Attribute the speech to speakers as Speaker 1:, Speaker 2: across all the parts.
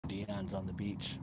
Speaker 1: Dion's on the beach.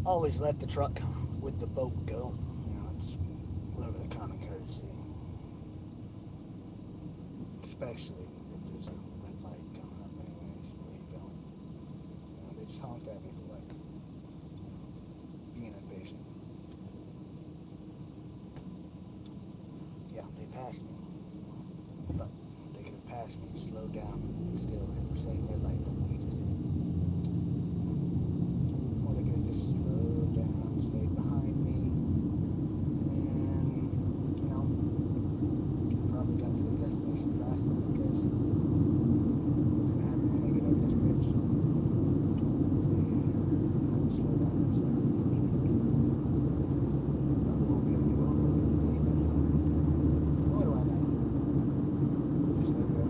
Speaker 1: always let the truck with the boat go. It's a little bit of common courtesy, especially if there's a red light coming up anyways. Where are you going? They just honked at me for like being impatient. Yeah, they passed me. But they could have passed me, slowed down, and still hit the same red light that we just hit. Or they could have just slowed down, stayed behind me, and, probably got to the destination faster because what's going to happen when they get over this bridge? They have to slow down and stop immediately. Probably won't be able to go over it immediately. What do I know? Just let go.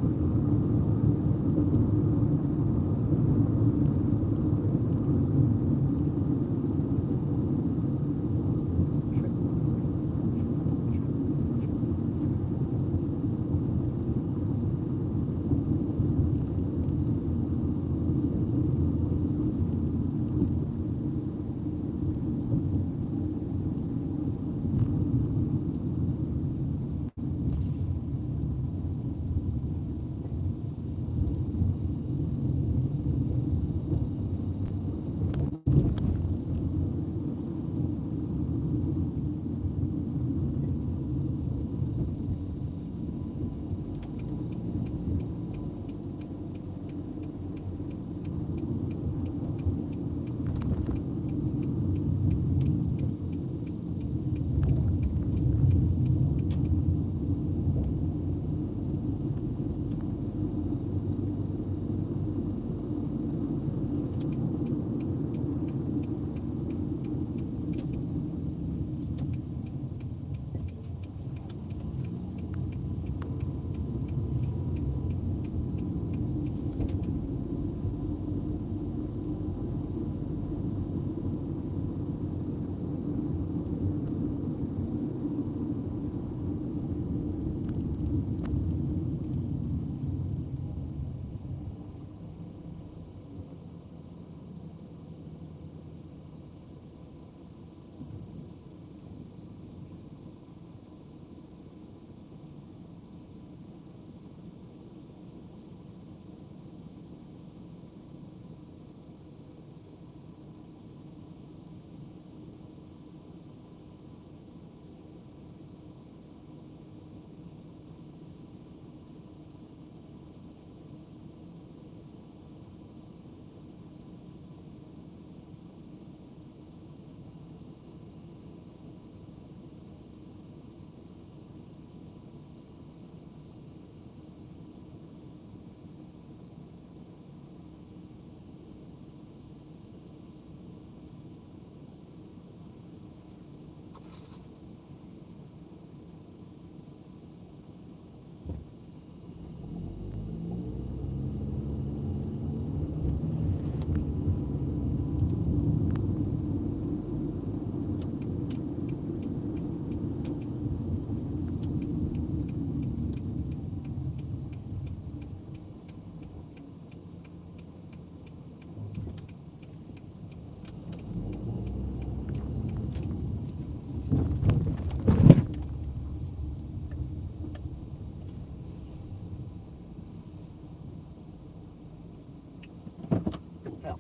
Speaker 1: Now,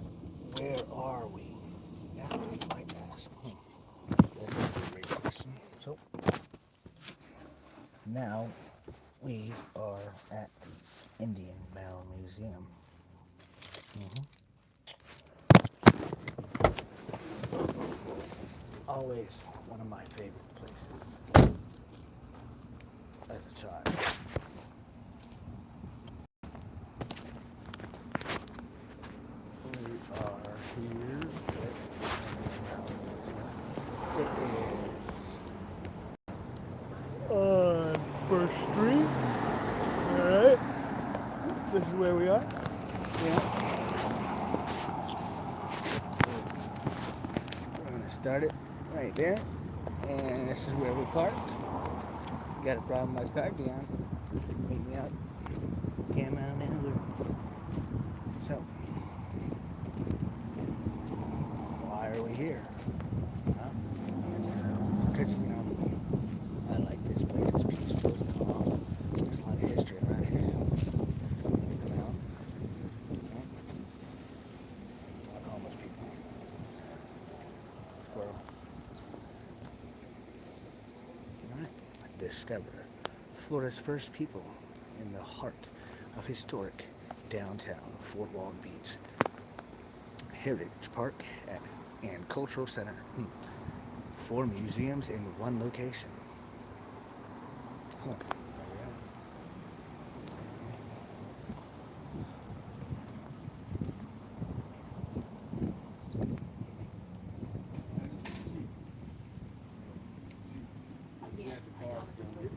Speaker 1: where are we? Now you might ask. That's a great question. So, now we are at the Indian Bell Museum. hmm Always one of my favorite places as a child. We are here at the Indian Bell Museum. It is on First Street. Alright. This is where we are. Yeah. We're going to start it right there. And this is where we parked. Got a problem with my car, Dion? Meet me up. Came on over. So, why are we here? discover Florida's first people in the heart of historic downtown Fort Walton Beach. Heritage Park and Cultural Center. Four museums in one location. Huh.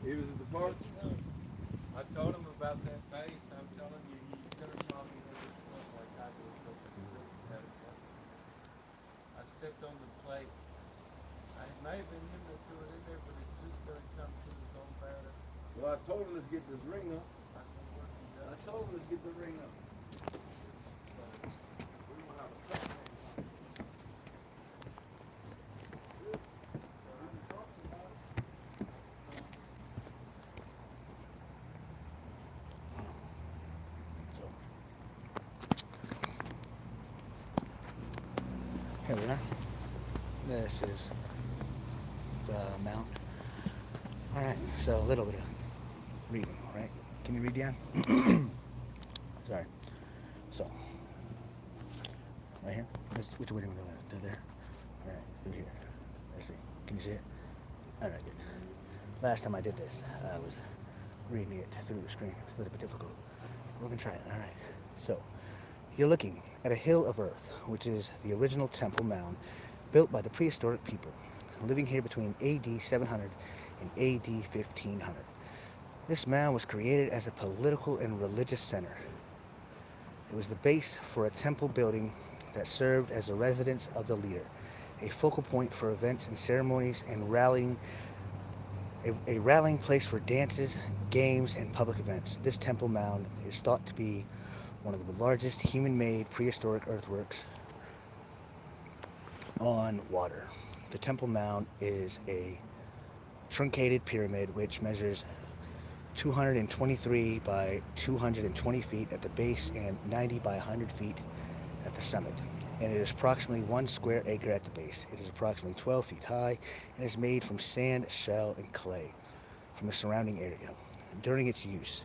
Speaker 2: He was at the park. I told him about that base. I'm telling you, he's gonna probably hit this point like I did, because it's just that I stepped on the plate. I may have been him that threw it in there, but it's just gonna come to his own batter. Well, I told him let's get this ring up. I told him let's get the ring up.
Speaker 1: So here we are. This is the mountain. All right, so a little bit of reading, right? Can you read, Dan? Sorry. So, right here. Which way do you want to do there? All right, through here. Let's see. Can you see it? All right, good. Last time I did this, I was reading it through the screen. It's a little bit difficult. We're gonna try it. All right. So, you're looking at a hill of earth, which is the original temple mound built by the prehistoric people living here between AD 700 and AD 1500. This mound was created as a political and religious center. It was the base for a temple building that served as a residence of the leader, a focal point for events and ceremonies, and a rallying place for dances, games, and public events. This temple mound is thought to be one of the largest human-made prehistoric earthworks on water. The temple mound is a truncated pyramid which measures 223 by 220 feet at the base and 90 by 100 feet at the summit, and it is approximately 1 square acre at the base. It is approximately 12 feet high and is made from sand, shell, and clay from the surrounding area. During its use,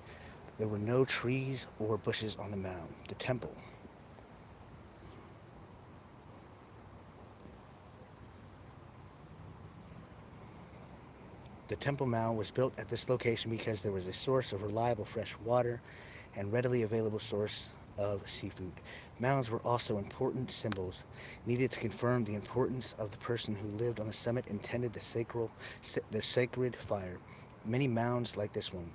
Speaker 1: there were no trees or bushes on the mound. The temple mound was built at this location because there was a source of reliable fresh water and readily available source of seafood. Mounds were also important symbols needed to confirm the importance of the person who lived on the summit and tended the sacred fire. Many mounds like this one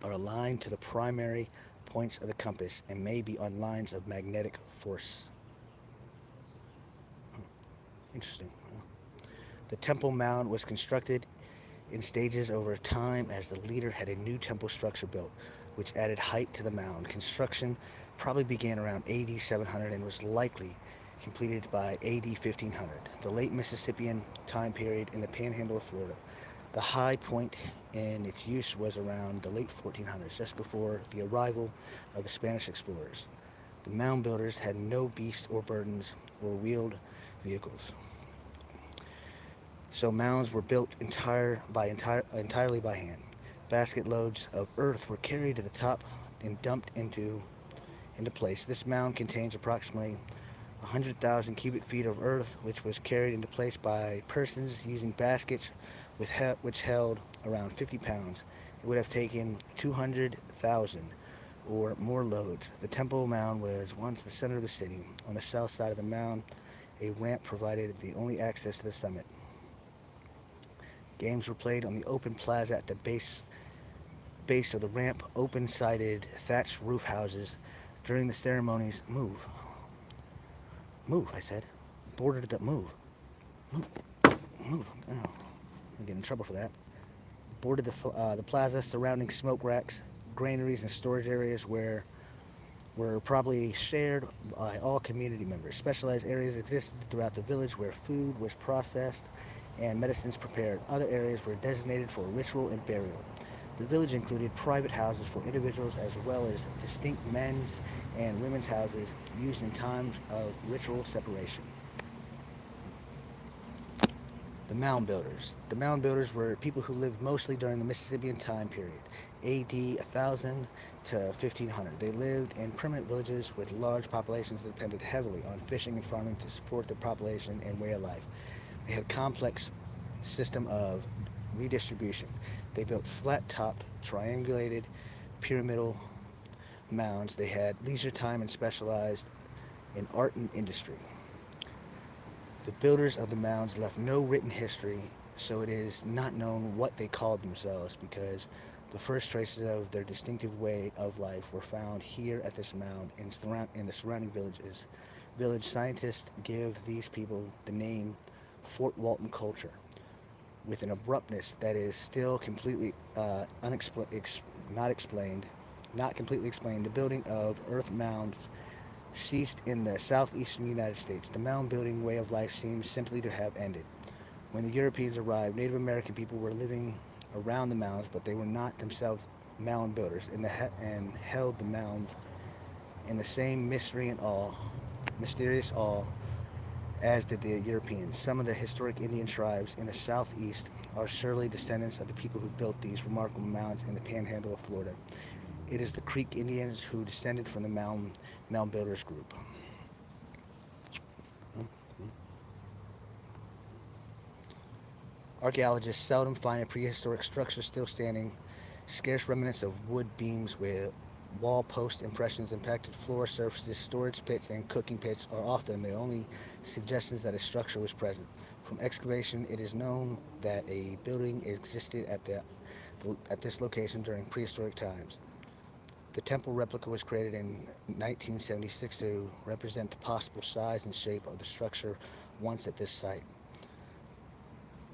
Speaker 1: are aligned to the primary points of the compass and may be on lines of magnetic force. Interesting. The temple mound was constructed in stages over time as the leader had a new temple structure built, which added height to the mound. Construction probably began around AD 700 and was likely completed by AD 1500, the late Mississippian time period in the panhandle of Florida. The high point in its use was around the late 1400s, just before the arrival of the Spanish explorers. The mound builders had no beasts or burdens or wheeled vehicles, so mounds were built entirely by hand. Basket loads of earth were carried to the top and dumped into place. This mound contains approximately 100,000 cubic feet of earth, which was carried into place by persons using baskets which held around 50 pounds. It would have taken 200,000 or more loads. The temple mound was once the center of the city. On the south side of the mound, a ramp provided the only access to the summit. Games were played on the open plaza at the base of the ramp, open-sided thatched roof houses. During the ceremonies, move, I said. Bordered the move. Oh, I'm getting in trouble for that. Bordered the plaza surrounding smoke racks, granaries, and storage areas were probably shared by all community members. Specialized areas existed throughout the village where food was processed and medicines prepared. Other areas were designated for ritual and burial. The village included private houses for individuals as well as distinct men's and women's houses used in times of ritual separation. The Mound Builders. The Mound Builders were people who lived mostly during the Mississippian time period, AD 1000 to 1500. They lived in permanent villages with large populations that depended heavily on fishing and farming to support their population and way of life. They had a complex system of redistribution. They built flat-topped, triangulated, pyramidal mounds. They had leisure time and specialized in art and industry. The builders of the mounds left no written history, so it is not known what they called themselves because the first traces of their distinctive way of life were found here at this mound in the surrounding villages. Village scientists give these people the name Fort Walton culture, with an abruptness that is still completely not explained, not completely explained. The building of earth mounds ceased in the southeastern United States. The mound building way of life seems simply to have ended. When the Europeans arrived, Native American people were living around the mounds, but they were not themselves mound builders and held the mounds in the same mysterious awe as did the Europeans. Some of the historic Indian tribes in the southeast are surely descendants of the people who built these remarkable mounds in the panhandle of Florida. It is the Creek Indians who descended from the mound builders group. Archaeologists seldom find a prehistoric structure still standing. Scarce remnants of wood beams with wall post impressions, impacted floor surfaces, storage pits, and cooking pits are often the only suggestions that a structure was present. From excavation, it is known that a building existed at this location during prehistoric times. The temple replica was created in 1976 to represent the possible size and shape of the structure once at this site.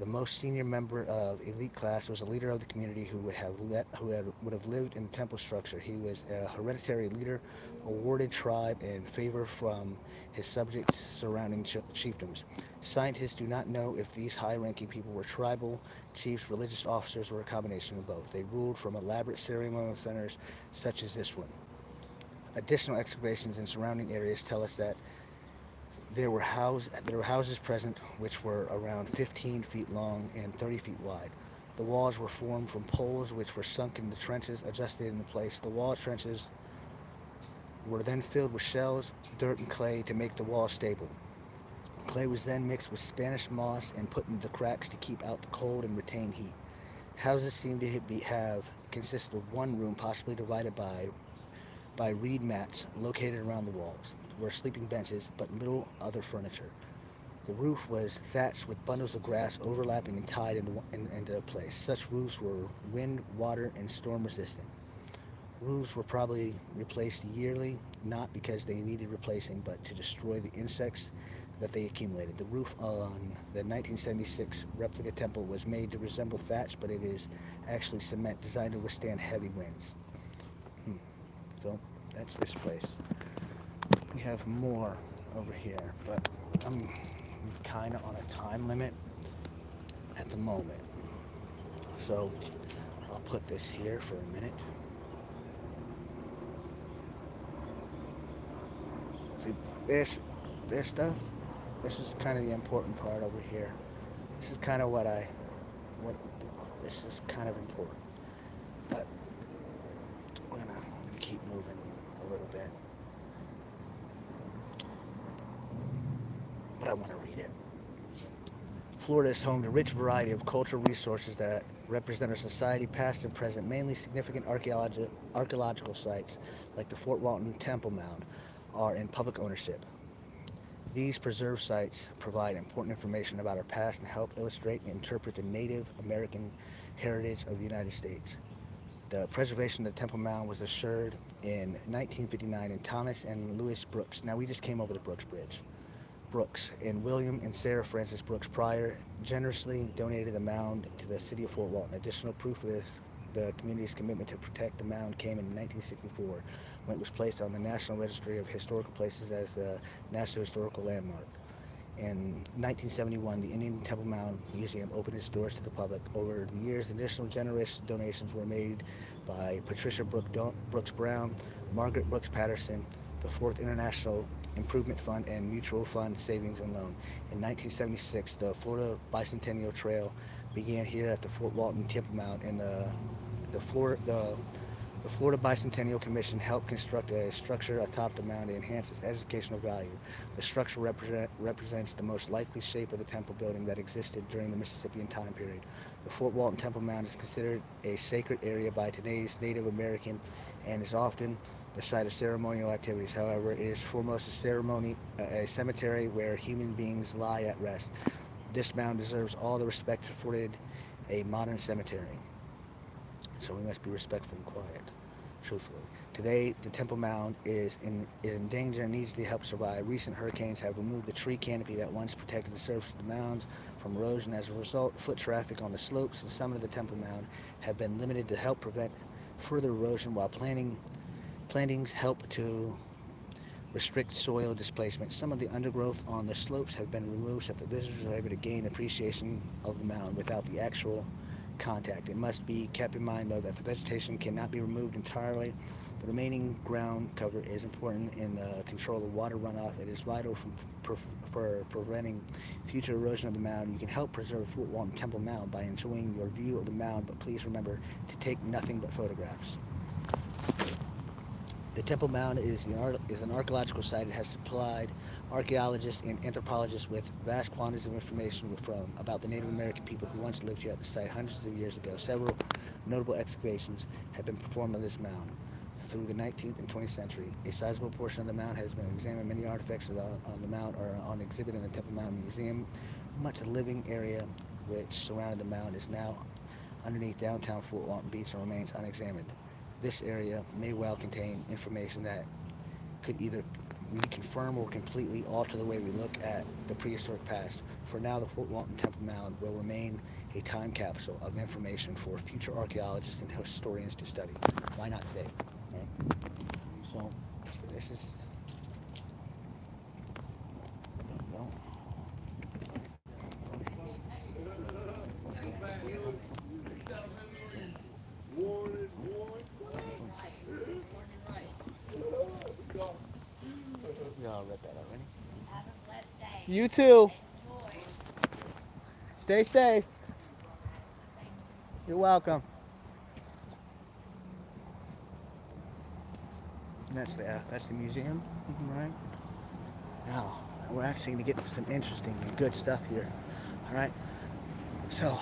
Speaker 1: The most senior member of elite class was a leader of the community who would have lived in the temple structure. He was a hereditary leader, awarded tribe and favor from his subjects surrounding chiefdoms. Scientists do not know if these high-ranking people were tribal chiefs, religious officers, or a combination of both. They ruled from elaborate ceremonial centers such as this one. Additional excavations in surrounding areas tell us that there were houses present which were around 15 feet long and 30 feet wide. The walls were formed from poles which were sunk in the trenches, adjusted into place. The wall trenches were then filled with shells, dirt, and clay to make the wall stable. Clay was then mixed with Spanish moss and put into the cracks to keep out the cold and retain heat. Houses seem to have consisted of one room, possibly divided by reed mats located around the walls, were sleeping benches, but little other furniture. The roof was thatched with bundles of grass overlapping and tied into place. Such roofs were wind, water, and storm resistant. Roofs were probably replaced yearly, not because they needed replacing, but to destroy the insects that they accumulated. The roof on the 1976 replica temple was made to resemble thatch, but it is actually cement designed to withstand heavy winds. So that's this place. We have more over here, but I'm kind of on a time limit at the moment. So I'll put this here for a minute. See, this stuff, this is kind of the important part over here. This is kind of this is kind of important. But we're gonna keep moving a little bit. But I want to read it. Florida is home to a rich variety of cultural resources that represent our society, past and present. Mainly significant archaeological sites, like the Fort Walton Temple Mound, are in public ownership. These preserved sites provide important information about our past and help illustrate and interpret the Native American heritage of the United States. The preservation of the Temple Mound was assured in 1959 in Thomas and Louis Brooks. Now, we just came over the Brooks Bridge. Brooks and William and Sarah Francis Brooks Pryor generously donated the mound to the city of Fort Walton. Additional proof of this, the community's commitment to protect the mound, came in 1964 when it was placed on the National Registry of Historical Places as the National Historical Landmark. In 1971, the Indian Temple Mound Museum opened its doors to the public. Over the years, additional generous donations were made by Patricia Brooks Brown, Margaret Brooks Patterson, the Fourth International Improvement Fund and Mutual Fund Savings and Loan. In 1976, the Florida Bicentennial Trail began here at the Fort Walton Temple Mount, and the Florida the Florida Bicentennial Commission helped construct a structure atop the mound to enhance its educational value. The structure represents the most likely shape of the temple building that existed during the Mississippian time period. The Fort Walton Temple Mound is considered a sacred area by today's Native American and is often the site of ceremonial activities. However, it is foremost a cemetery where human beings lie at rest. This mound deserves all the respect afforded a modern cemetery. So we must be respectful and quiet, truthfully. Today, the Temple Mound is in danger and needs the help survive. Recent hurricanes have removed the tree canopy that once protected the surface of the mounds from erosion. As a result, foot traffic on the slopes and summit of the Temple Mound have been limited to help prevent further erosion, while plantings help to restrict soil displacement. Some of the undergrowth on the slopes have been removed so that the visitors are able to gain appreciation of the mound without the actual contact. It must be kept in mind, though, that the vegetation cannot be removed entirely. The remaining ground cover is important in the control of water runoff. It is vital for preventing future erosion of the mound. You can help preserve the Fort Walton Temple Mound by enjoying your view of the mound, but please remember to take nothing but photographs. The Temple Mound is an archaeological site. It has supplied archaeologists and anthropologists with vast quantities of information about the Native American people who once lived here at the site hundreds of years ago. Several notable excavations have been performed on this mound through the 19th and 20th century. A sizable portion of the mound has been examined. Many artifacts on the mound are on exhibit in the Temple Mound Museum. Much of the living area which surrounded the mound is now underneath downtown Fort Walton Beach and remains unexamined. This area may well contain information that could either reconfirm or completely alter the way we look at the prehistoric past. For now, the Fort Walton Temple Mound will remain a time capsule of information for future archaeologists and historians to study. Why not today? Right? So, this is... We all read that already. You too. Stay safe. You're welcome. And that's the museum, right? Now we're actually going to get to some interesting and good stuff here. All right. So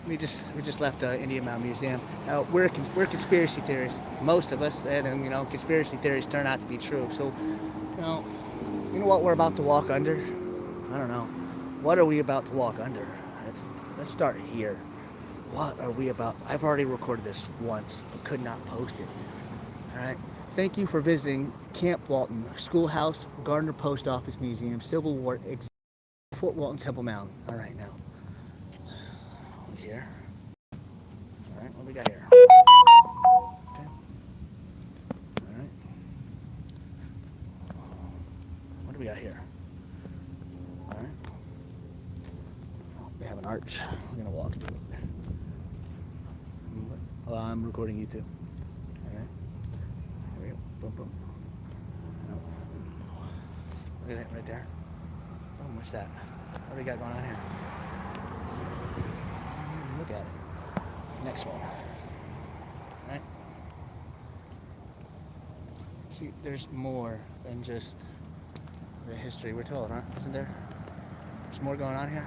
Speaker 1: we just left the Indian Mound Museum. Now we're conspiracy theorists, most of us, and conspiracy theories turn out to be true. So you know what we're about to walk under? I don't know. What are we about to walk under? Let's start here. What are we about? I've already recorded this once, but could not post it. All right. Thank you for visiting Camp Walton, Schoolhouse, Gardner Post Office Museum, Civil War, Fort Walton Temple Mound. All right, now. Here. All right, what do we got here? Okay. All right. What do we got here? All right. We have an arch. We're going to walk through it. I'm recording you too. All right. Here we go. Boom, boom. Look at that right there. Boom, what's that? What do we got going on here? Look at it. Next one. All right. See, there's more than just the history we're told, huh? Isn't there? There's more going on here.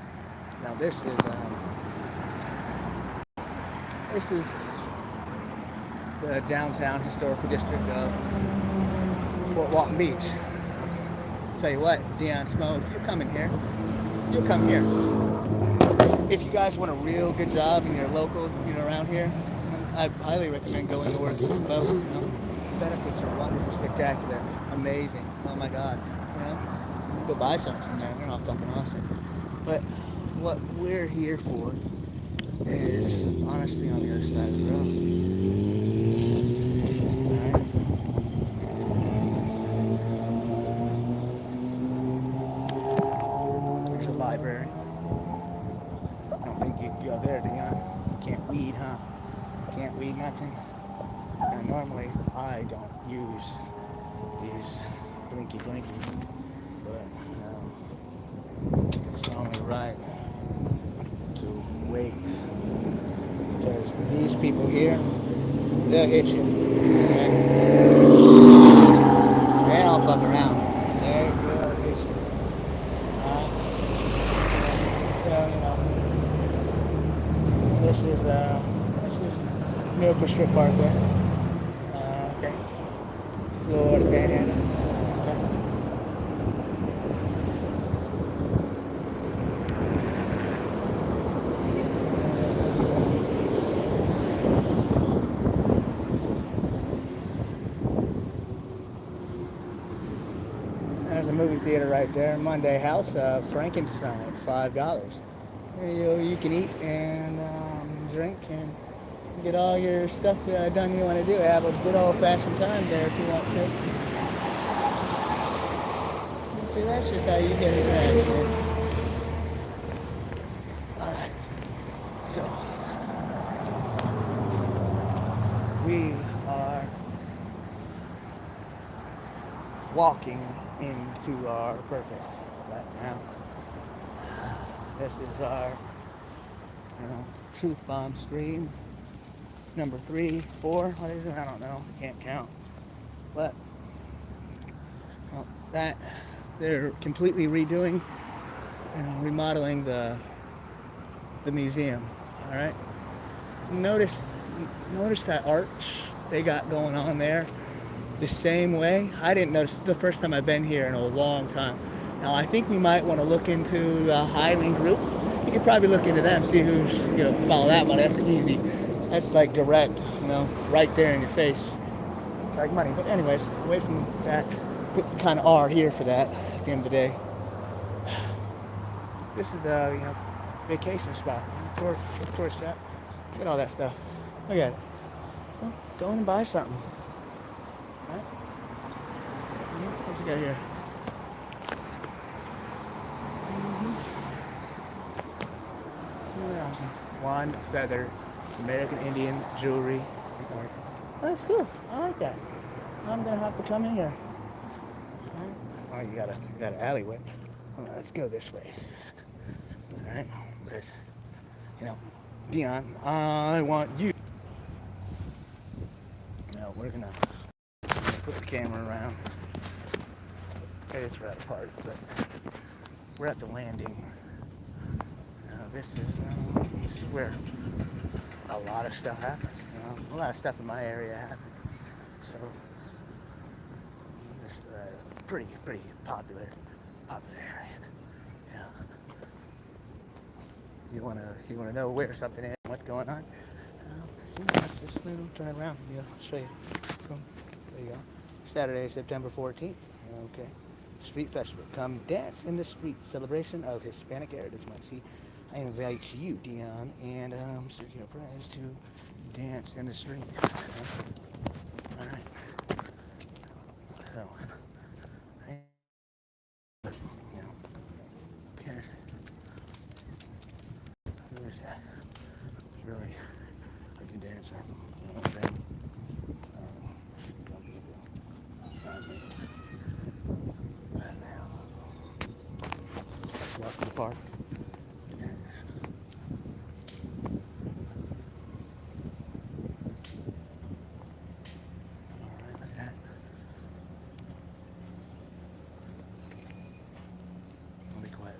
Speaker 1: Now this is the downtown historical district of Fort Walton Beach. I'll tell you what, Dion Smoke, if you're coming here, you'll come here. If you guys want a real good job and you're local, around here, I highly recommend going to work with boats. The benefits are wonderful, spectacular, amazing. Oh my God, go buy something from there. They're not fucking awesome. But what we're here for is honestly on the other side of the road. There's a library. I don't think you can go there, Dion. You can't weed, huh? Can't weed nothing. And normally I don't use these blinky blinkies, but it's only right to wait because these people here, they'll hit you. Okay? They don't fuck around. They will hit you. So, this is Miracle Strip Parkway. Okay. Florida Panhandle. Okay. There's a movie theater right there. Monday House, Frankenstein, $5. You can eat and drink and get all your stuff done you want to do. Have a good old-fashioned time there if you want to. See, that's just how you get it right. All right. So we are walking into our purpose right now. This is our, truth bomb stream number 3, 4. What is it? I don't know. Can't count. But that they're completely redoing and remodeling the museum. All right. Notice that arch they got going on there the same way. I didn't notice the first time I've been here in a long time. Now I think we might want to look into the Highland group. You could probably look into them, see who's follow that one. That's easy. That's like direct, right there in your face, like money. But anyways, away from that. Put kind of R here for that. At the end of the day, this is the vacation spot. Of course, that. Look at all that stuff. Look at it. Well, go in and buy something. All right. What you got here? Wand, feather, American Indian jewelry. That's cool. I like that. I'm gonna have to come in here. Oh, you got an alleyway. Well, let's go this way. All right, because Dion, I want you. Now we're gonna put the camera around. It's right apart, but we're at the landing. This is where a lot of stuff happens. A lot of stuff in my area happens. So this pretty popular area. Yeah. You wanna know where something is, what's going on? Let's just turn it around. I'll show you. Boom. There you go. Saturday, September 14th. Okay. Street Festival. Come dance in the street. Celebration of Hispanic Heritage Month. See, I invite you, Dion, and Sergio Perez to dance in the street. All right. So, who's that? Really a good dancer. You know what I'm saying? Some people, not me. But now, let's walk to the park.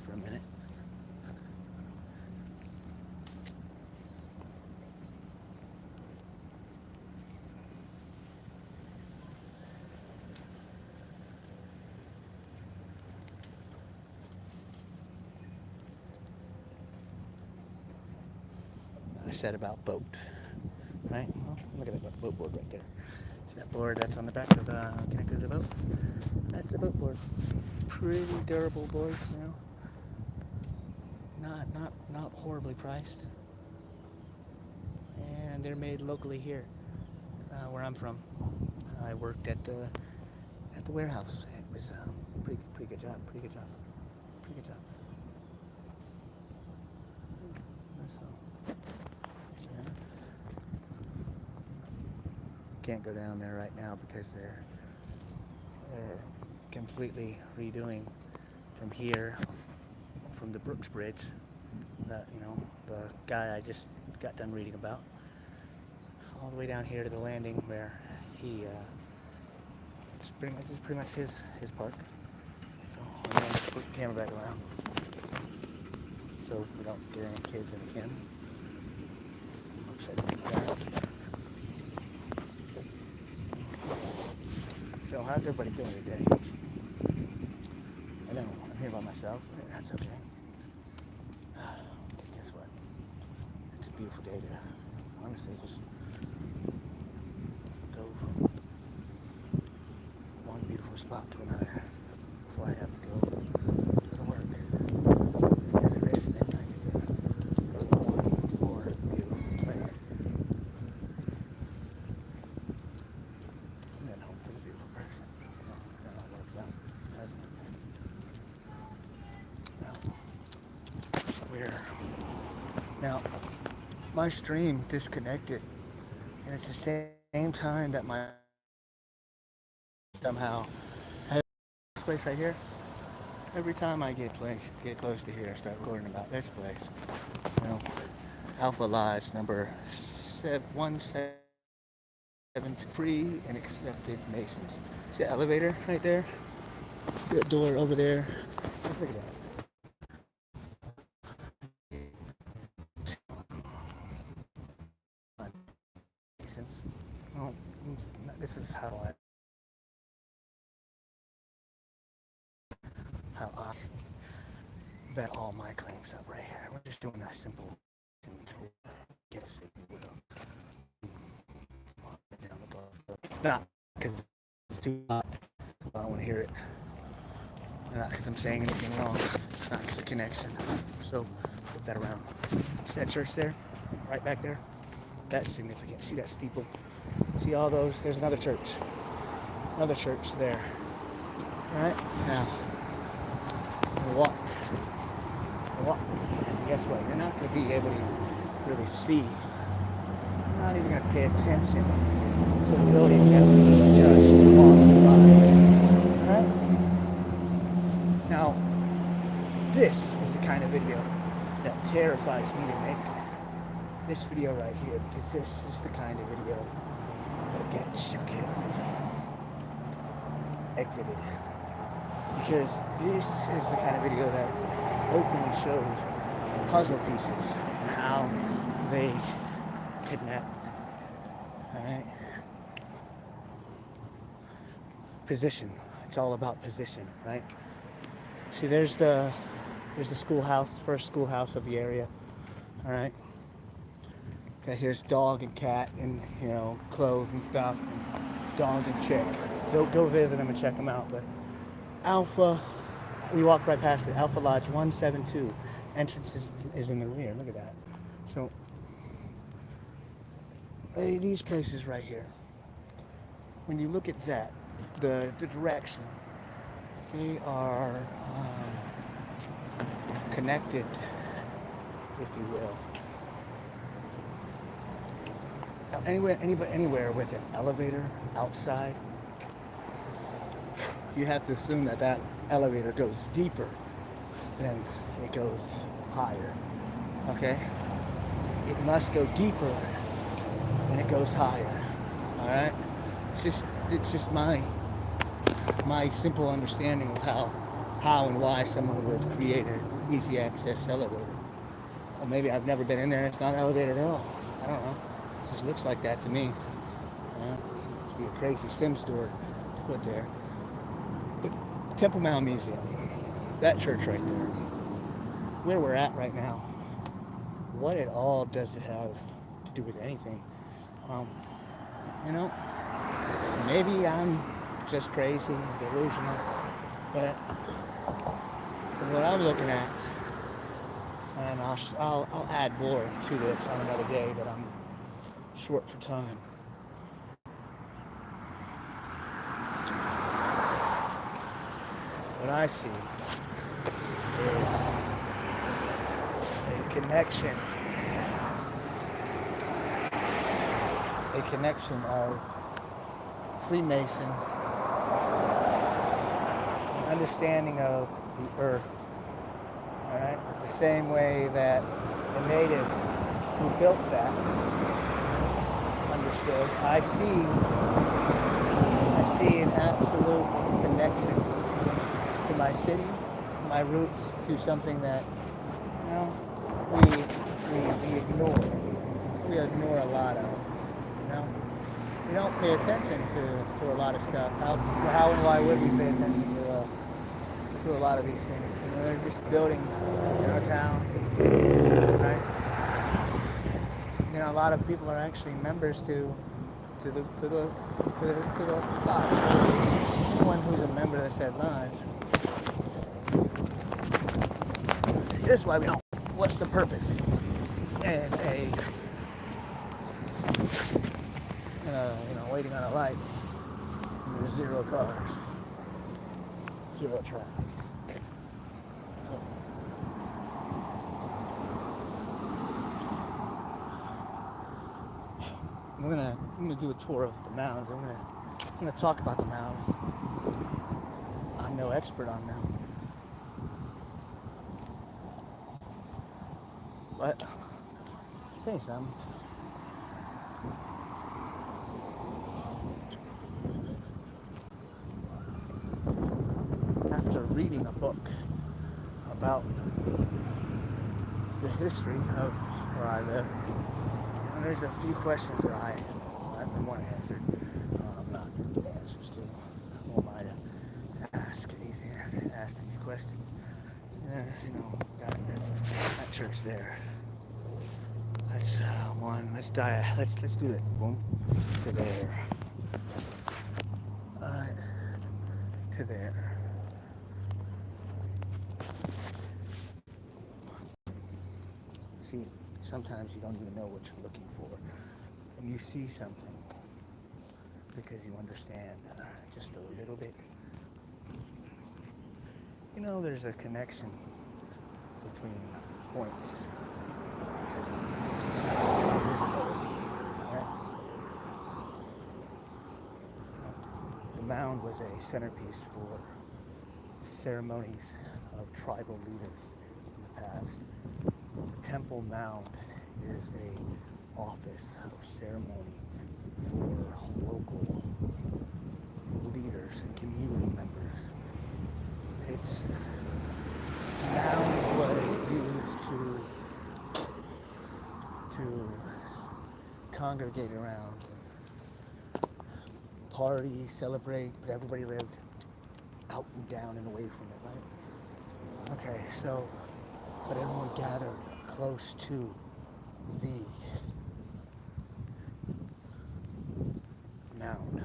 Speaker 1: For a minute. I said about boat, right? Well, look at that boat board right there. See that board that's on the back of connected to the boat? That's the boat board. Pretty durable boards, Not horribly priced, and they're made locally here, where I'm from. I worked at the warehouse. It was pretty good job. Pretty good job. So, yeah. Can't go down there right now because they're completely redoing from here, from the Brooks Bridge, that, the guy I just got done reading about, all the way down here to the landing where this is pretty much his park. So I'm going to flip the camera back around so we don't get any kids in the camera. So how's everybody doing today? I know I'm here by myself, but that's okay. Because guess what? It's a beautiful day to honestly just go from one beautiful spot to another before I have to go to work. Here's the greatest thing, I get to go to one more beautiful place. And then home to a beautiful person. So that all works out, doesn't it? Now, my stream disconnected, and it's the same time that my somehow this place right here. Every time I get close to here, I start recording about this place. Alpha Lodge number 173 and accepted Masons. See the elevator right there? See that door over there? Look at that. Well, this is how I bet all my claims up right here. We're just doing a simple tour. Guess if you will. It's not because it's too hot. I don't want to hear it. Not because I'm saying anything wrong. It's not because of connection. So flip that around. See that church there? Right back there? That's significant. See that steeple? See all those? There's another church. Another church there. Alright? Now, walk. And guess what? You're not going to be able to really see. You're not even going to pay attention to the building. You're just walking by. Alright? Now, this is the kind of video that terrifies me to make. This video right here, because this is the kind of video that gets you killed. Exited. Because this is the kind of video that openly shows puzzle pieces and how they connect. Alright? Position. It's all about position, right? See, there's the schoolhouse, first schoolhouse of the area. Alright? Okay, here's dog and cat and, clothes and stuff. Dog and chick. Go visit them and check them out. But Alpha, we walked right past it. Alpha Lodge 172. Entrance is in the rear. Look at that. So, these places right here. When you look at that, the direction, they are connected, if you will. Anywhere with an elevator outside, you have to assume that elevator goes deeper than it goes higher. Okay? It must go deeper than it goes higher. Alright? It's just my simple understanding of how and why someone would create an easy access elevator. Or maybe I've never been in there, it's not elevated at all. I don't know. It just looks like that to me. It'd be a crazy Sims door to put there. But Temple Mount Museum, that church right there, where we're at right now, what at all does it have to do with anything? Maybe I'm just crazy and delusional, but from what I'm looking at, and I'll add more to this on another day, but I'm short for time. What I see is a connection of Freemasons understanding of the earth. All right, the same way that the natives who built that understood. I see an absolute connection to my city, my roots, to something that we ignore. We ignore a lot of. You know, we don't pay attention to a lot of stuff. How and why would we pay attention to a lot of these things? You know, they're just buildings in our town, right? You know, a lot of people are actually members to the lodge. Anyone who's a member of said lodge. This is why we don't. What's the purpose? And waiting on a light. There's 0 cars, 0 traffic. So, I'm gonna do a tour of the mounds. I'm gonna talk about the mounds. I'm no expert on them, but say some. After reading a book about the history of where I live, there's a few questions that I want answered. I'm not going to get answers to. Who am I to ask these questions? There, got that church there. Let's let's do it. Boom, to there. To there. See, sometimes you don't even know what you're looking for, and you see something because you understand just a little bit. There's a connection between points to visibility, right? The mound was a centerpiece for ceremonies of tribal leaders in the past. The Temple Mound is a office of ceremony for local leaders and community members. Its mound was used to congregate around, party, celebrate, but everybody lived out and down and away from it, right? Okay, so, but everyone gathered close to the mound.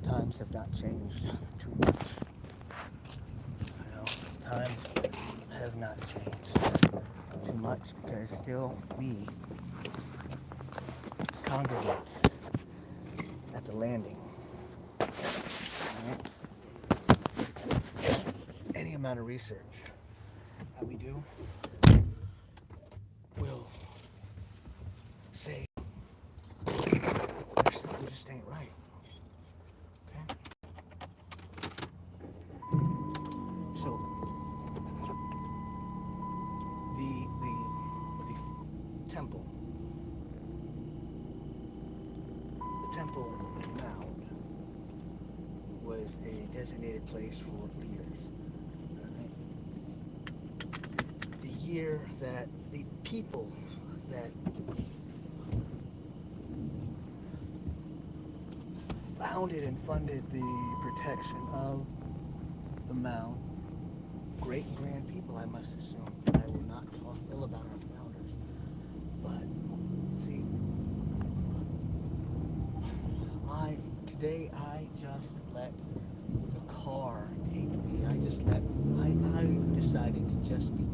Speaker 1: Times have not changed too much. Times have not changed too much because still we congregate at the landing. Right? Any amount of research that we do will say we just ain't right. Okay? So the temple mound was a designated place for leaders. Right? The year that the people that founded and funded the protection of the mound, great and grand people, I must assume. I will not talk ill about our founders. But, see, today I just let the car take me. I decided to just be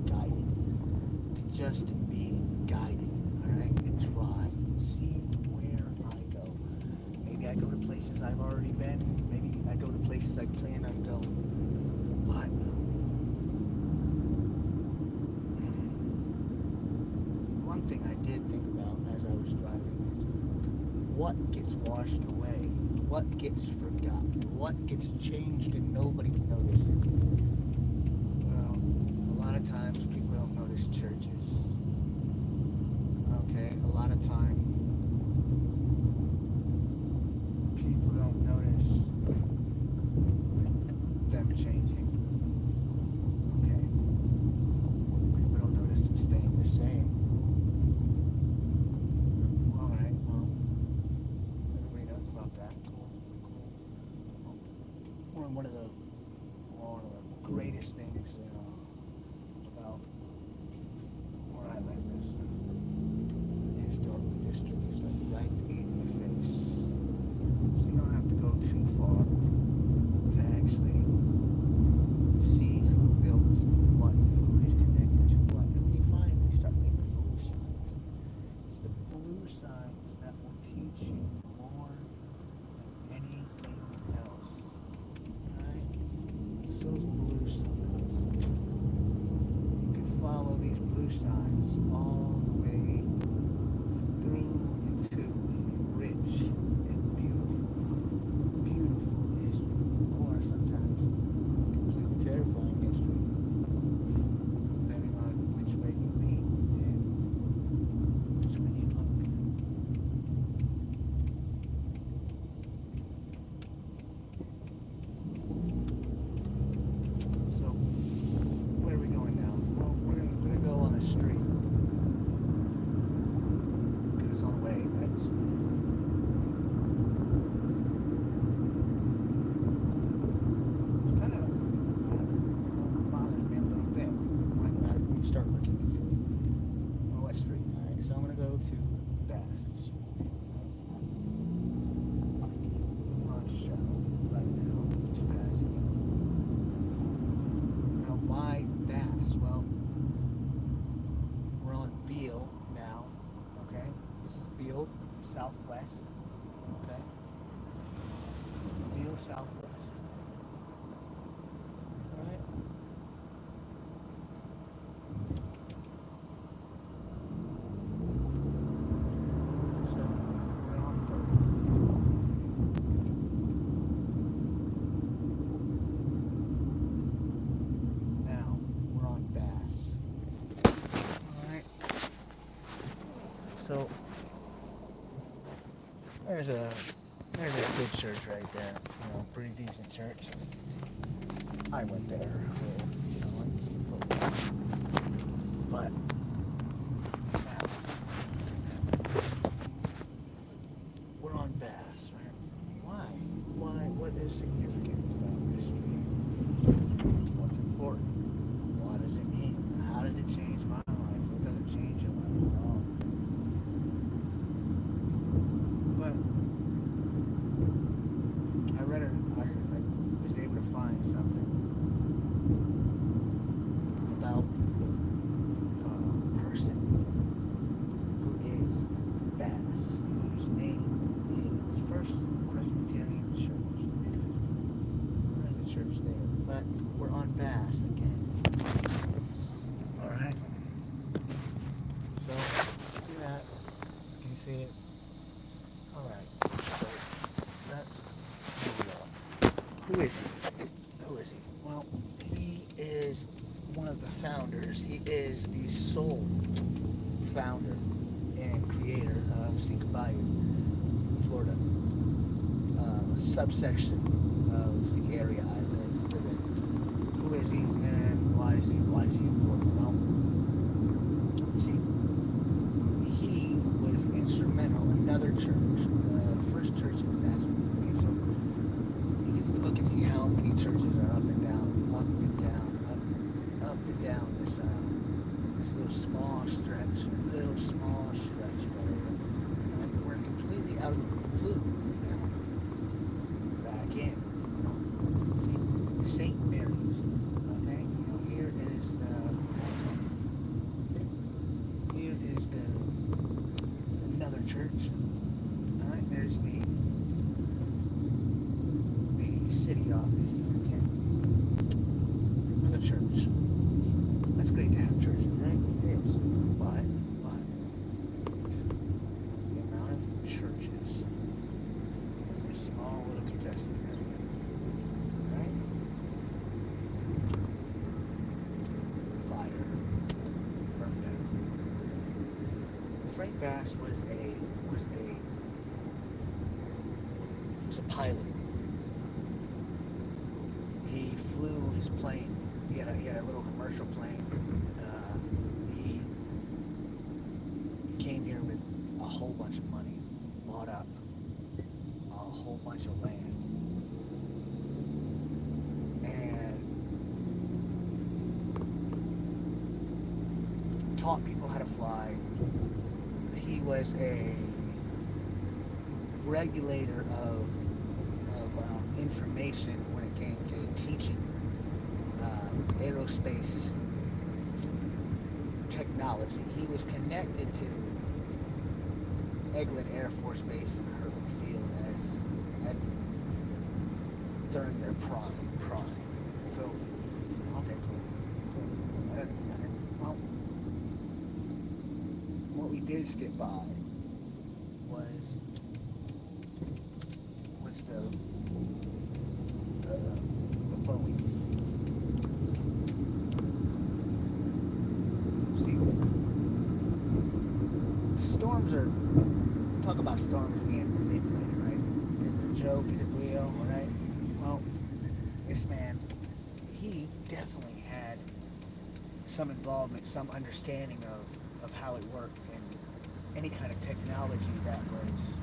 Speaker 1: guided. Alright, and drive and see where I go. Maybe I go to places I've already been. Maybe I go to places I plan on going. But one thing I did think about as I was driving is what gets washed away what gets forgotten? What gets changed and nobody notices? Well, a lot of times people don't notice churches. Okay, a lot of times people don't notice them changing. Okay, people don't notice them staying the same. All right, well, everybody knows about that. Cool. One of the greatest things about where I live is the historical district is like right in your face. So you don't have to go too far to actually see who built what, who is connected to what. And when you finally start making blue signs, it's the blue signs that will teach you more than anything else. Right? It's those blue signs. You can follow these blue signs all the way through into rich and beautiful history, or sometimes completely terrifying history, depending on which way you lean and which way you look. So, where are we going now? Well, we're gonna go on the street. Because it's on the way. That's it's kind of bothers me a little bit when I start looking into what street. Alright, so I'm gonna go to Bass Street. On Shell right now, just passing it. Now, why Bass? Well, we're on Beale now. Okay, this is Beale Southwest. Okay, Beale Southwest. All right. So we're on Third. Now we're on Bass. All right. So there's a good church right there. Pretty decent church. I went there for but now we're on Bass, right? Why? What is significant about this street? What's important? What does it mean? How does it change my life? What doesn't change your life at all? But I was able to find something about a person who is Bass, whose name is First Presbyterian Church. There's a church there, but we're on Bass again. All right. So do that. Can you see it? All right. So that's where we are. Who is he? Well, he is one of the founders. He is the sole founder and creator of Cinco Bayou, Florida, subsection of the area I live in. Who is he and why is he important? Well, see, he was instrumental. Another church, the first church in Nazareth. Okay, so you can look and see how many churches are up and down this little small stretch area. And we're completely out of the blue now. Back in. See, St. Mary's. Okay, here is another church. All right, there's the city office. Okay, another church. That's great to have churches, right? It is. But the amount of churches in this small Frank Bass was a pilot. He flew his plane. He had a little commercial plane. He came here with a whole bunch of money, bought up a whole bunch of land, and taught people how to fly. He was a regulator of information when it came to teaching aerospace technology. He was connected to Eglin Air Force Base in Herbert Field during their prime. So, okay, cool. Well, what we did skip by was the Boeing. See, storms are, talk about storms being manipulated, right? Is it a joke? Is it real? Right? Well, this man, he definitely had some involvement, some understanding of how it worked and any kind of technology that was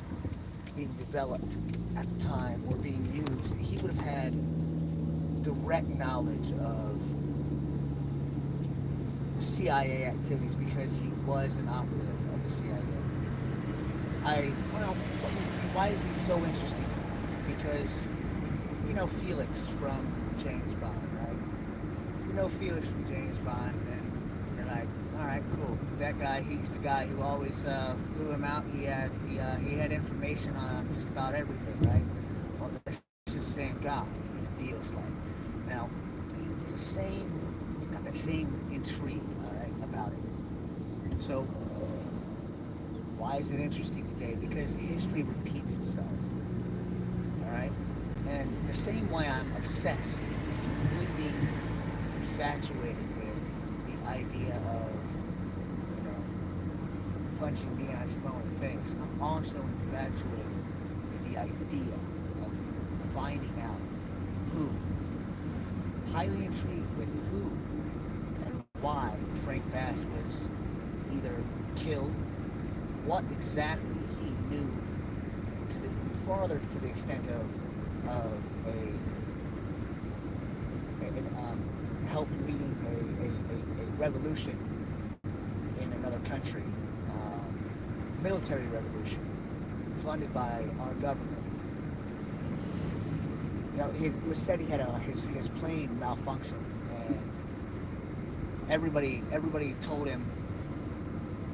Speaker 1: being developed at the time or being used. He would have had direct knowledge of CIA activities because he was an operative of the CIA. Why is he so interesting? Because you know Felix from James Bond, right? If you know Felix from James Bond, then you're like, all right, cool. That guy, he's the guy who always flew him out. He had information on just about everything, right? Well, this is the same guy. It feels like. Now, he's the same. Got that same intrigue, all right, about it. So, why is it interesting today? Because history repeats itself, all right. And the same way I'm obsessed, completely infatuated with the idea of, punching Neon Snow in the face, I'm also infatuated with the idea of finding out who, highly intrigued with who and why Frank Bass was either killed, what exactly he knew, farther to the extent of help leading a revolution in another country, military revolution funded by our government. It was said he had his plane malfunctioned, and everybody told him.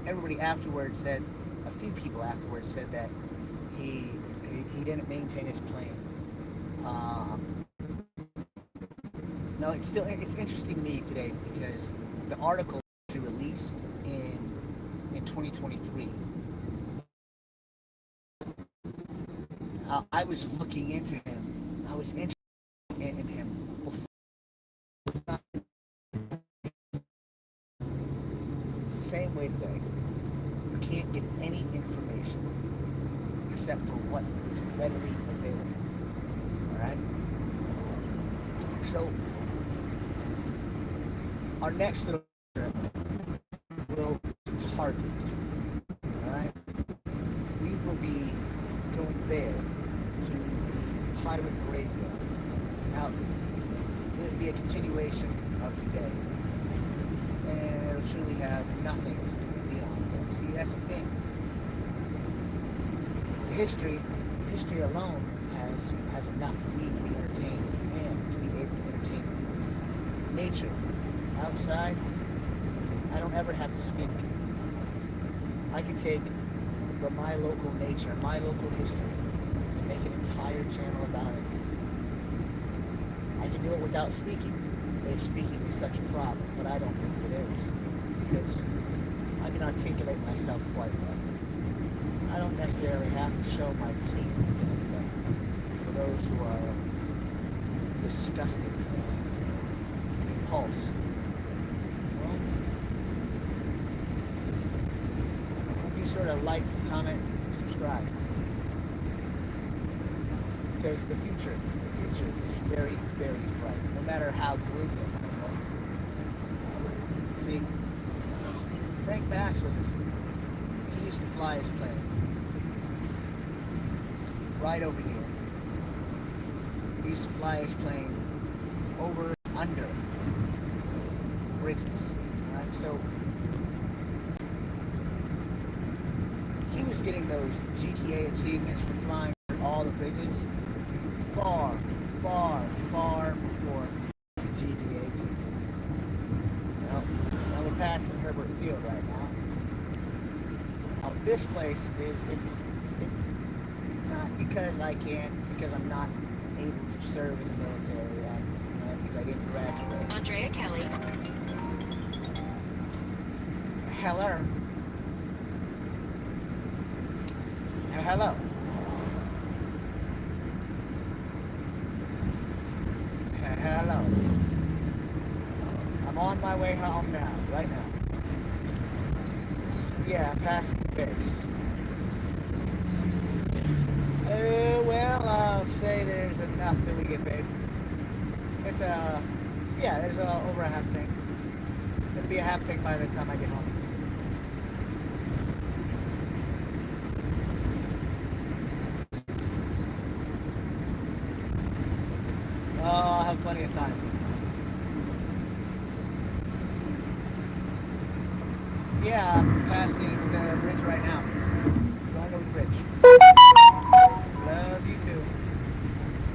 Speaker 1: Everybody afterwards said, a few people afterwards said that he didn't maintain his plane. No, it's interesting to me today because the article was released in 2023. I was looking into him. I was interested in him before. It's the same way today. You can't get any information except for what is readily available. All right. So our next little trip will target. All right. We will be going there to the pirate graveyard. Now, it'll be a continuation of today, and it'll truly have nothing to do with Leon. But see, that's the thing. History alone has enough for me to be entertained and to be able to entertain people. Nature, outside, I don't ever have to speak. I can take my local nature, my local history, and make an entire channel about it. I can do it without speaking, if speaking is such a problem, but I don't believe it is, because I can articulate myself quite well. I don't necessarily have to show my teeth to anybody. For those who are disgusted and repulsed, well, don't be
Speaker 3: sure to like, comment, subscribe. Because the future is very, very bright. No matter how gloomy it might look. See, Frank Bass he used to fly his plane right over here. He used to fly his plane over, under bridges, right? So he was getting those GTA achievements for flying all the bridges far, far, far before the GTA achievement. Now we're passing Herbert Field right now. Now this place is not because because I'm not able to serve in the military yet, because I didn't graduate.
Speaker 4: Andrea Kelly.
Speaker 3: Hello. Hello. Hello. I'm on my way home now, right now. Yeah, I'm passing the base. Well, I'll say there's enough that we get paid. It's there's over a half tank. It'll be a half tank by the time I get home. Oh, I'll have plenty of time. Yeah, I'm passing the bridge right now. Going over the bridge. Love you too.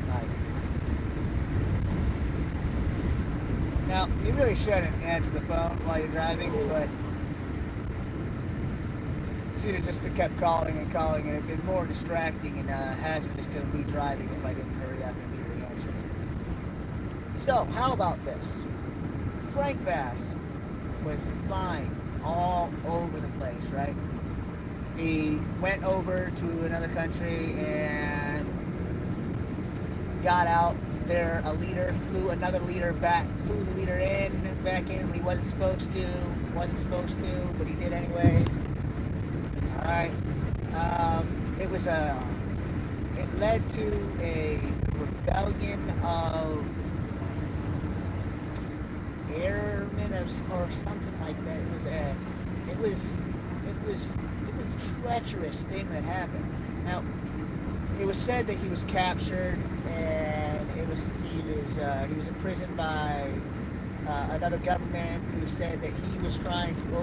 Speaker 3: Bye. Now, you really shouldn't answer the phone while you're driving, but should have just kept calling, and it'd been more distracting and hazardous to me driving if I didn't hurry up and immediately answer it. So, how about this? Frank Bass was flying all over the place, right? He went over to another country and got out there. A leader flew another leader back, flew the leader back in when he wasn't supposed to, but he did anyways. All right. It led to a rebellion of airmen or something like that. It was a treacherous thing that happened. Now, it was said that he was captured and he was imprisoned by another government who said that he was trying to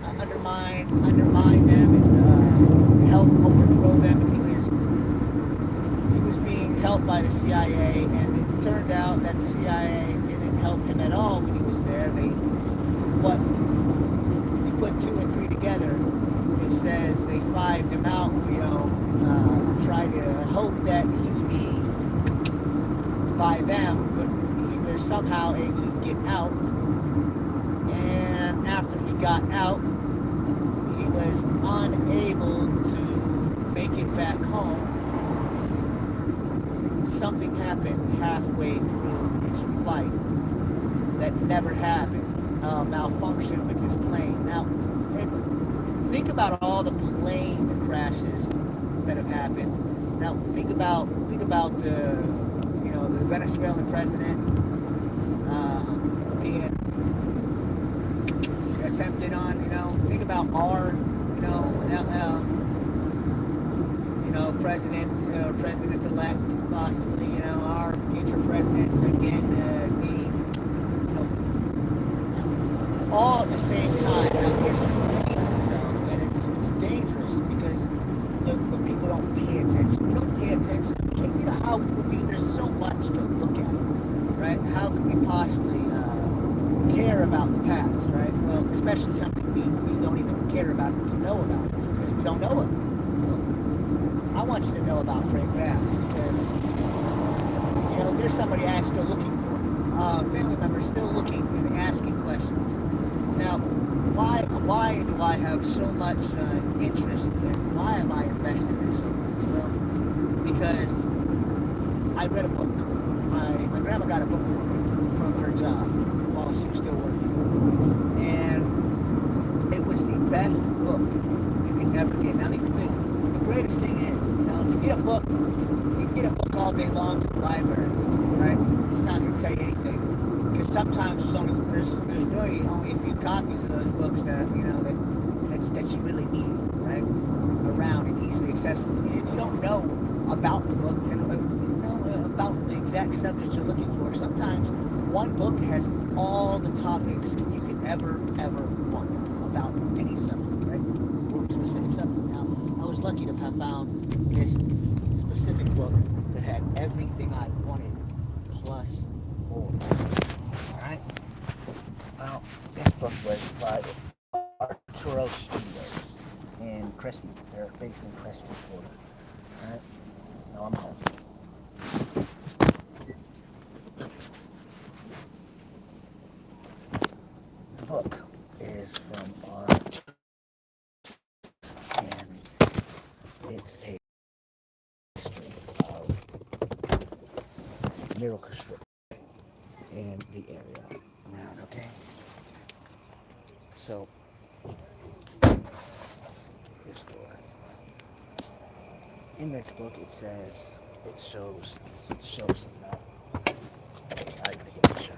Speaker 3: undermine them and help overthrow them. And he was being helped by the CIA, and it turned out that the CIA didn't help him at all when he was there. He put 2 and 3 together. It says they fived him out, tried to hope that he would be by them, but he was somehow able to get out. And after he got out, he was unable to make it back home. Something happened halfway through his flight that never happened. Malfunction with his plane. Now, think about all the plane crashes that have happened. Now, think about the Venezuelan president being attempted on. Think about our president-elect, possibly. Our future president again being all at the same time. History repeats itself, and it's dangerous because the people don't pay attention. We don't pay attention. There's so much to look at, right? How could we possibly care about the past, right? Well, especially something we don't even care about to know about because we don't know it. I want you to know about Frank Bass because there's somebody still looking for him. Family members still looking and asking questions. Now, why do I have so much interest and why am I invested in so much? Well, because I read a book. My grandma got a book for me from her job while she was still working. And it was the best book you can ever get. Now, the greatest thing is, to get a book, you can get a book all day long from the library, right? It's not going to tell you anything. Because sometimes there's really only a few copies of those books that, that you really need, right? Around and easily accessible. And if you don't know about the book, about the exact subject you're looking for, sometimes one book has all the topics you could ever want about any subject, right? Or a specific subject. Now, I was lucky to have found this specific book that had everything I wanted, plus more. Alright? Well, this book was by Arturo Studios in Crestview. They're based in Crestview, Florida. Alright? Now I'm home. The book is from Art, and it's a history of miracle strip in the area around, okay? So, this door. In this book it says, it shows I gotta get a shower,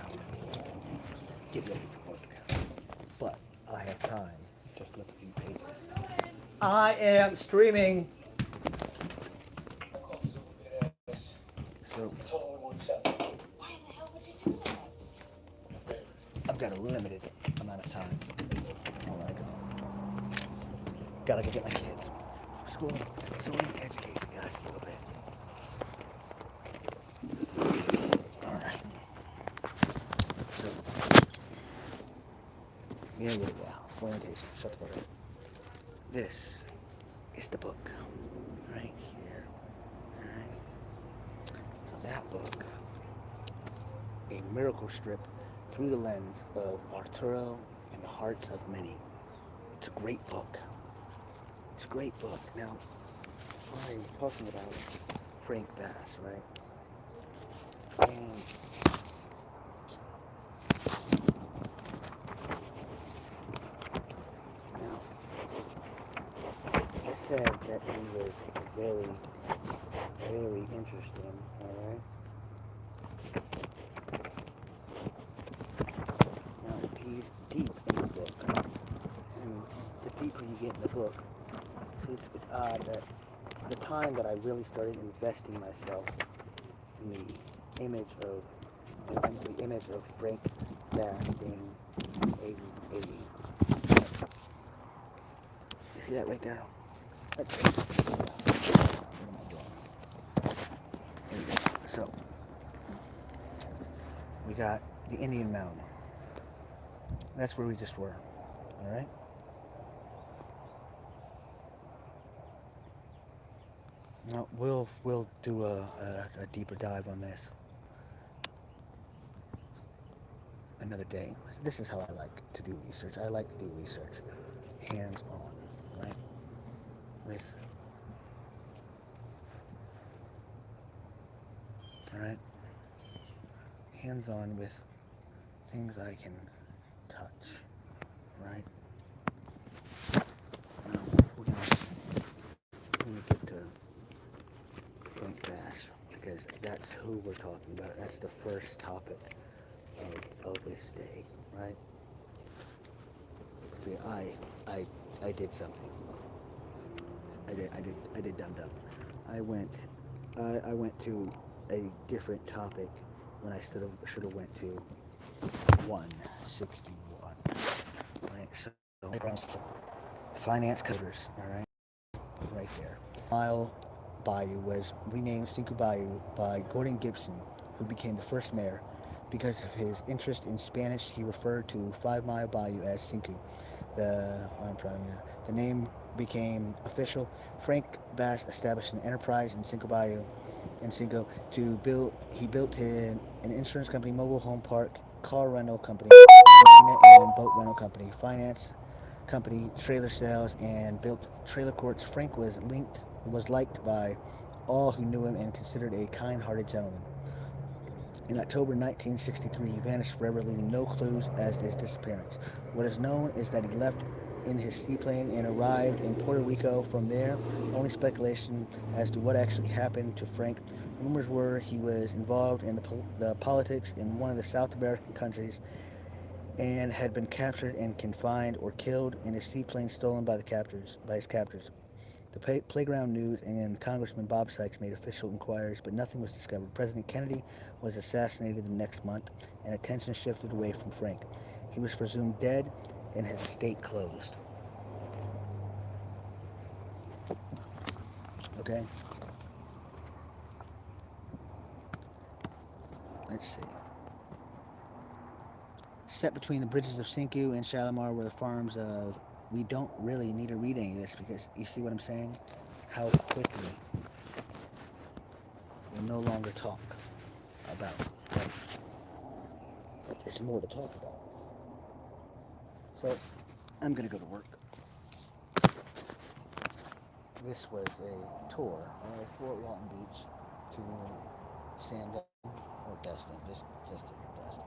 Speaker 3: get ready for work. But I have time to flip a few pages. I am streaming. So,
Speaker 4: Why the hell would you do that?
Speaker 3: I've got a limited amount of time. Oh my god. Gotta go get my kids. School, it's only education, guys, a little bit. Alright. So, yeah. Orientation. Shut the fuck up. This is the book. Right here. Alright. Now that book, a miracle strip through the lens of Arturo and the hearts of many. It's a great book. It's a great book. Now, I'm talking about Frank Bass, right? And now, I said that he was very, very interesting, alright? Now, he's deep in the book. And the deeper you get in the book, it's odd that the time that I really started investing myself in the image of Frank Bass being a you see that right there? What am I doing? So we got the Indian Mountain. That's where we just were. Alright? No, we'll do a deeper dive on this another day. This is how I like to do research. I like to do research hands-on, right? Hands-on with things I can touch, right? Now, we're gonna get to Frank Bass, because that's who we're talking about. That's the first topic of this day, right? See, I did something. I did dumb. I went to a different topic when I should have went to 161. Right, so finance coders, all right, right there. Mile Bayou was renamed Cinco Bayou by Gordon Gibson, who became the first mayor. Because of his interest in Spanish, he referred to 5 Mile Bayou as Cinco. The name became official. Frank Bass established an enterprise in Cinco Bayou, he built an insurance company, mobile home park, car rental company, and boat rental company, finance company, trailer sales, and built trailer courts. Frank was liked by all who knew him and considered a kind-hearted gentleman. In October 1963, he vanished forever, leaving no clues as to his disappearance. What is known is that he left
Speaker 1: in his seaplane and arrived in Puerto Rico. From there, only speculation as to what actually happened to Frank. Rumors were he was involved in the politics in one of the South American countries and had been captured and confined or killed in his seaplane stolen by his captors. The Playground News and Congressman Bob Sykes made official inquiries, but nothing was discovered. President Kennedy was assassinated the next month, and attention shifted away from Frank. He was presumed dead, and his estate closed. Okay? Let's see. Set between the bridges of Cinque and Shalimar were the farms of. We don't really need to read any of this because you see what I'm saying? How quickly we'll no longer talk about. But there's more to talk about. So I'm going to go to work. This was a tour of Fort Walton Beach to Sandon or Destin, just to Destin.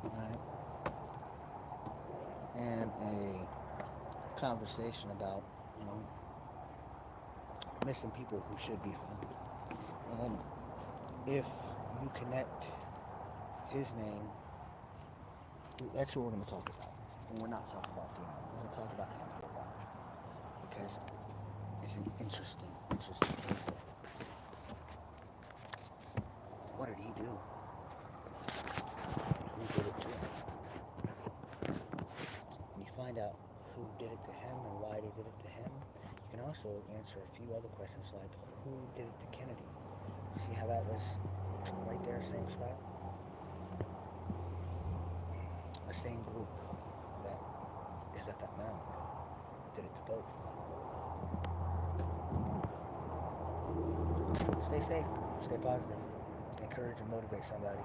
Speaker 1: Alright. And a conversation about, missing people who should be found. And if you connect his name, that's what we're going to talk about. And we're not talking about Dion. We're going to talk about him for a while. Because it's an interesting case of what did he do? And who did it to him? When you find out who did it to him and why they did it to him, you can also answer a few other questions like who did it to Kennedy? See how that was right there, same spot? The same group that is at that mound did it to both. Stay safe, stay positive, encourage and motivate somebody.